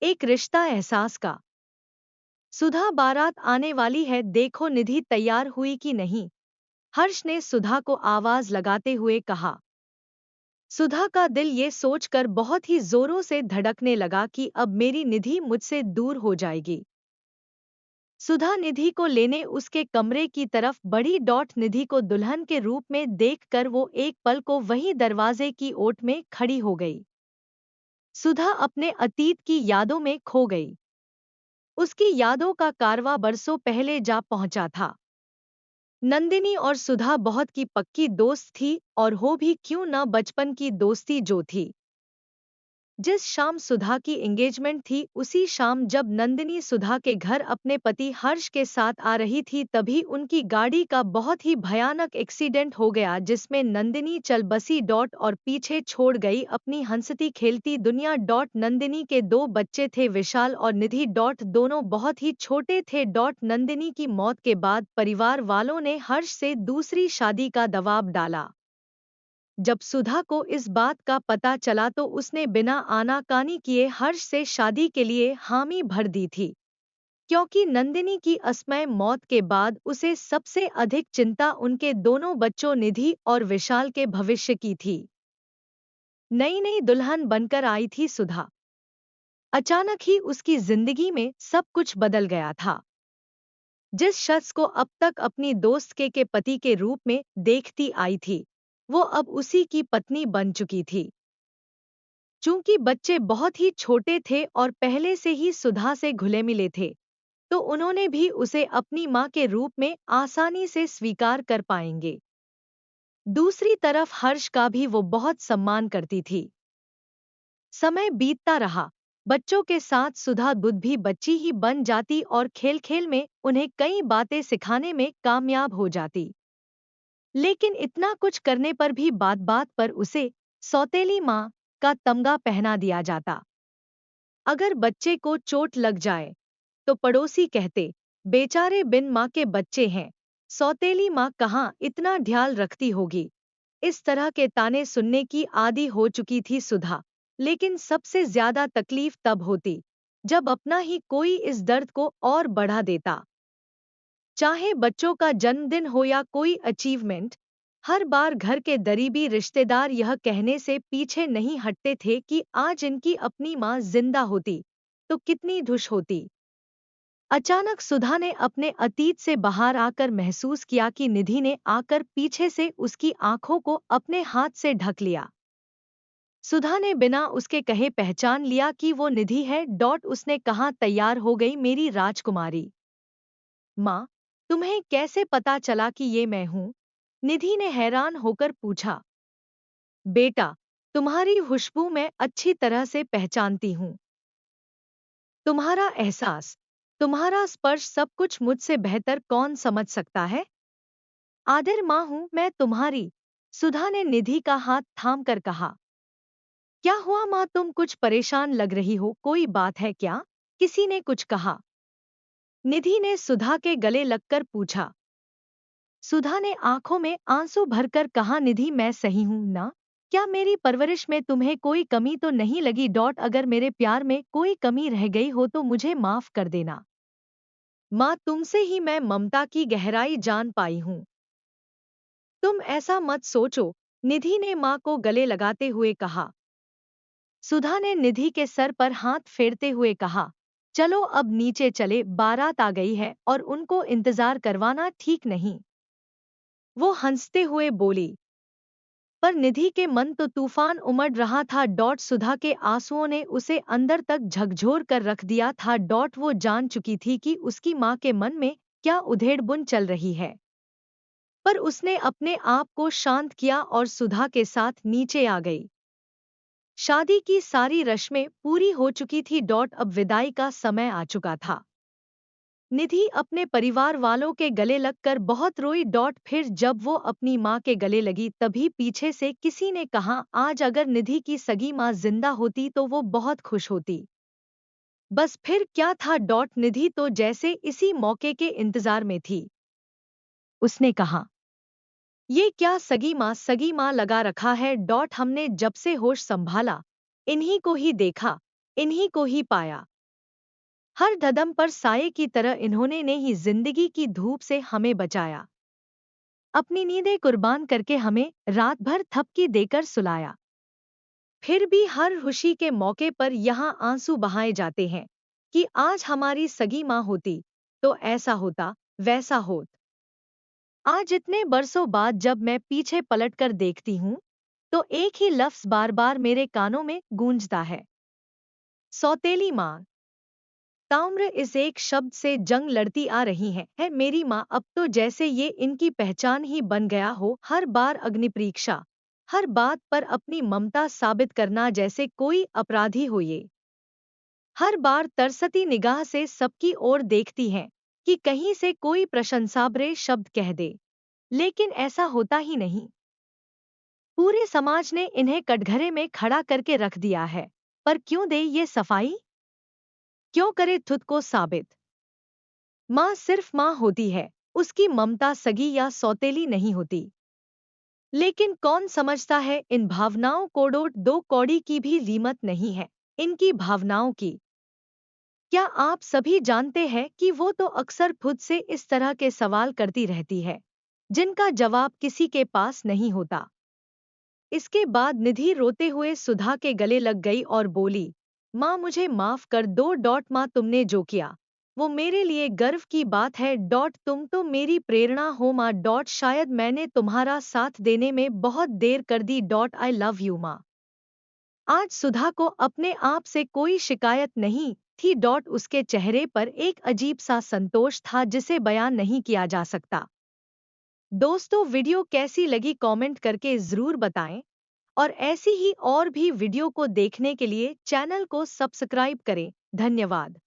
एक रिश्ता एहसास का। सुधा बारात आने वाली है, देखो निधि तैयार हुई कि नहीं? हर्ष ने सुधा को आवाज लगाते हुए कहा। सुधा का दिल ये सोचकर बहुत ही जोरों से धड़कने लगा कि अब मेरी निधि मुझसे दूर हो जाएगी। सुधा निधि को लेने उसके कमरे की तरफ बढ़ी। निधि को दुल्हन के रूप में देखकर वो एक पल को वहीं दरवाजे की ओट में खड़ी हो गई। सुधा अपने अतीत की यादों में खो गई। उसकी यादों का कारवां बरसों पहले जा पहुंचा था। नंदिनी और सुधा बहुत की पक्की दोस्त थी, और हो भी क्यों न बचपन की दोस्ती जो थी। जिस शाम सुधा की एंगेजमेंट थी, उसी शाम जब नंदिनी सुधा के घर अपने पति हर्ष के साथ आ रही थी, तभी उनकी गाड़ी का बहुत ही भयानक एक्सीडेंट हो गया, जिसमें नंदिनी चल बसी और पीछे छोड़ गई अपनी हंसती खेलती दुनिया। नंदिनी के दो बच्चे थे, विशाल और निधि। दोनों बहुत ही छोटे थे। नंदिनी की मौत के बाद परिवार वालों ने हर्ष से दूसरी शादी का दबाव डाला। जब सुधा को इस बात का पता चला तो उसने बिना आनाकानी किए हर्ष से शादी के लिए हामी भर दी थी, क्योंकि नंदिनी की असमय मौत के बाद उसे सबसे अधिक चिंता उनके दोनों बच्चों निधि और विशाल के भविष्य की थी। नई नई दुल्हन बनकर आई थी सुधा। अचानक ही उसकी जिंदगी में सब कुछ बदल गया था। जिस शख्स को अब तक अपनी दोस्त के पति के रूप में देखती आई थी, वो अब उसी की पत्नी बन चुकी थी। चूंकि बच्चे बहुत ही छोटे थे और पहले से ही सुधा से घुले मिले थे, तो उन्होंने भी उसे अपनी मां के रूप में आसानी से स्वीकार कर पाएंगे। दूसरी तरफ हर्ष का भी वो बहुत सम्मान करती थी। समय बीतता रहा, बच्चों के साथ सुधा बुद्ध भी बच्ची ही बन जाती और खेल खेल में उन्हें कई बातें सिखाने में कामयाब हो जाती। लेकिन इतना कुछ करने पर भी बात बात पर उसे सौतेली माँ का तमगा पहना दिया जाता। अगर बच्चे को चोट लग जाए तो पड़ोसी कहते, बेचारे बिन माँ के बच्चे हैं, सौतेली माँ कहाँ इतना ख्याल रखती होगी। इस तरह के ताने सुनने की आदी हो चुकी थी सुधा। लेकिन सबसे ज्यादा तकलीफ तब होती जब अपना ही कोई इस दर्द को और बढ़ा देता। चाहे बच्चों का जन्मदिन हो या कोई अचीवमेंट, हर बार घर के करीबी रिश्तेदार यह कहने से पीछे नहीं हटते थे कि आज इनकी अपनी माँ जिंदा होती तो कितनी खुश होती। अचानक सुधा ने अपने अतीत से बाहर आकर महसूस किया कि निधि ने आकर पीछे से उसकी आंखों को अपने हाथ से ढक लिया। सुधा ने बिना उसके कहे पहचान लिया कि वो निधि है। उसने कहा, तैयार हो गई मेरी राजकुमारी? माँ, तुम्हें कैसे पता चला कि ये मैं हूँ? निधि ने हैरान होकर पूछा। बेटा, तुम्हारी खुशबू मैं अच्छी तरह से पहचानती हूँ। तुम्हारा एहसास, तुम्हारा स्पर्श, सब कुछ मुझसे बेहतर कौन समझ सकता है? आदिर माँ हूँ मैं तुम्हारी, सुधा ने निधि का हाथ थाम कर कहा। क्या हुआ माँ, तुम कुछ परेशान लग रही हो, कोई बात है क्या? किसी ने कुछ कहा? निधि ने सुधा के गले लगकर पूछा। सुधा ने आंखों में आंसू भरकर कहा, निधि मैं सही हूं ना? क्या मेरी परवरिश में तुम्हें कोई कमी तो नहीं लगी? अगर मेरे प्यार में कोई कमी रह गई हो तो मुझे माफ कर देना। माँ, तुमसे ही मैं ममता की गहराई जान पाई हूँ। तुम ऐसा मत सोचो, निधि ने माँ को गले लगाते हुए कहा। सुधा ने निधि के सर पर हाथ फेरते हुए कहा, चलो अब नीचे चले, बारात आ गई है और उनको इंतजार करवाना ठीक नहीं। वो हंसते हुए बोली। पर निधि के मन तो तूफान उमड़ रहा था। सुधा के आंसुओं ने उसे अंदर तक झकझोर कर रख दिया था। वो जान चुकी थी कि उसकी माँ के मन में क्या उधेड़-बुन चल रही है। पर उसने अपने आप को शांत किया और सुधा के साथ नीचे आ गई। शादी की सारी रस्में पूरी हो चुकी थी। अब विदाई का समय आ चुका था। निधि अपने परिवार वालों के गले लगकर बहुत रोई। फिर जब वो अपनी माँ के गले लगी, तभी पीछे से किसी ने कहा, आज अगर निधि की सगी माँ जिंदा होती तो वो बहुत खुश होती। बस फिर क्या था। निधि तो जैसे इसी मौके के इंतजार में थी। उसने कहा, ये क्या सगी माँ लगा रखा है? हमने जब से होश संभाला, इन्हीं को ही देखा। इन्हीं को ही पाया। हर कदम पर साये की तरह इन्होंने ने ही जिंदगी की धूप से हमें बचाया। अपनी नींदें कुर्बान करके हमें रात भर थपकी देकर सुलाया। फिर भी हर खुशी के मौके पर यहाँ आंसू बहाए जाते हैं कि आज हमारी सगी माँ होती तो ऐसा होता, वैसा होत। आज इतने बरसों बाद जब मैं पीछे पलटकर देखती हूँ, तो एक ही लफ्ज बार बार मेरे कानों में गूंजता है। सौतेली माँ। ताम्र इस एक शब्द से जंग लड़ती आ रही है मेरी माँ। अब तो जैसे ये इनकी पहचान ही बन गया हो, हर बार अग्निपरीक्षा, हर बात पर अपनी ममता साबित करना जैसे कोई अपराधी हो ये। हर बार तरसती निगाह से सबकी ओर देखती हैं कि कहीं से कोई प्रशंसाभरे शब्द कह दे, लेकिन ऐसा होता ही नहीं। पूरे समाज ने इन्हें कटघरे में खड़ा करके रख दिया है, पर क्यों दे ये सफाई? क्यों करे खुद को साबित? माँ सिर्फ माँ होती है, उसकी ममता सगी या सौतेली नहीं होती। लेकिन कौन समझता है इन भावनाओं को? डोट दो कौड़ी की भी कीमत नहीं है इनकी भावनाओं की। क्या आप सभी जानते हैं कि वो तो अक्सर खुद से इस तरह के सवाल करती रहती है, जिनका जवाब किसी के पास नहीं होता। इसके बाद निधि रोते हुए सुधा के गले लग गई और बोली, माँ मुझे माफ कर दो। माँ तुमने जो किया वो मेरे लिए गर्व की बात है। तुम तो मेरी प्रेरणा हो माँ। शायद मैंने तुम्हारा साथ देने में बहुत देर कर दी। आई लव यू माँ। आज सुधा को अपने आप से कोई शिकायत नहीं थी। उसके चेहरे पर एक अजीब सा संतोष था जिसे बयान नहीं किया जा सकता। दोस्तों, वीडियो कैसी लगी कमेंट करके जरूर बताएं और ऐसी ही और भी वीडियो को देखने के लिए चैनल को सब्सक्राइब करें। धन्यवाद।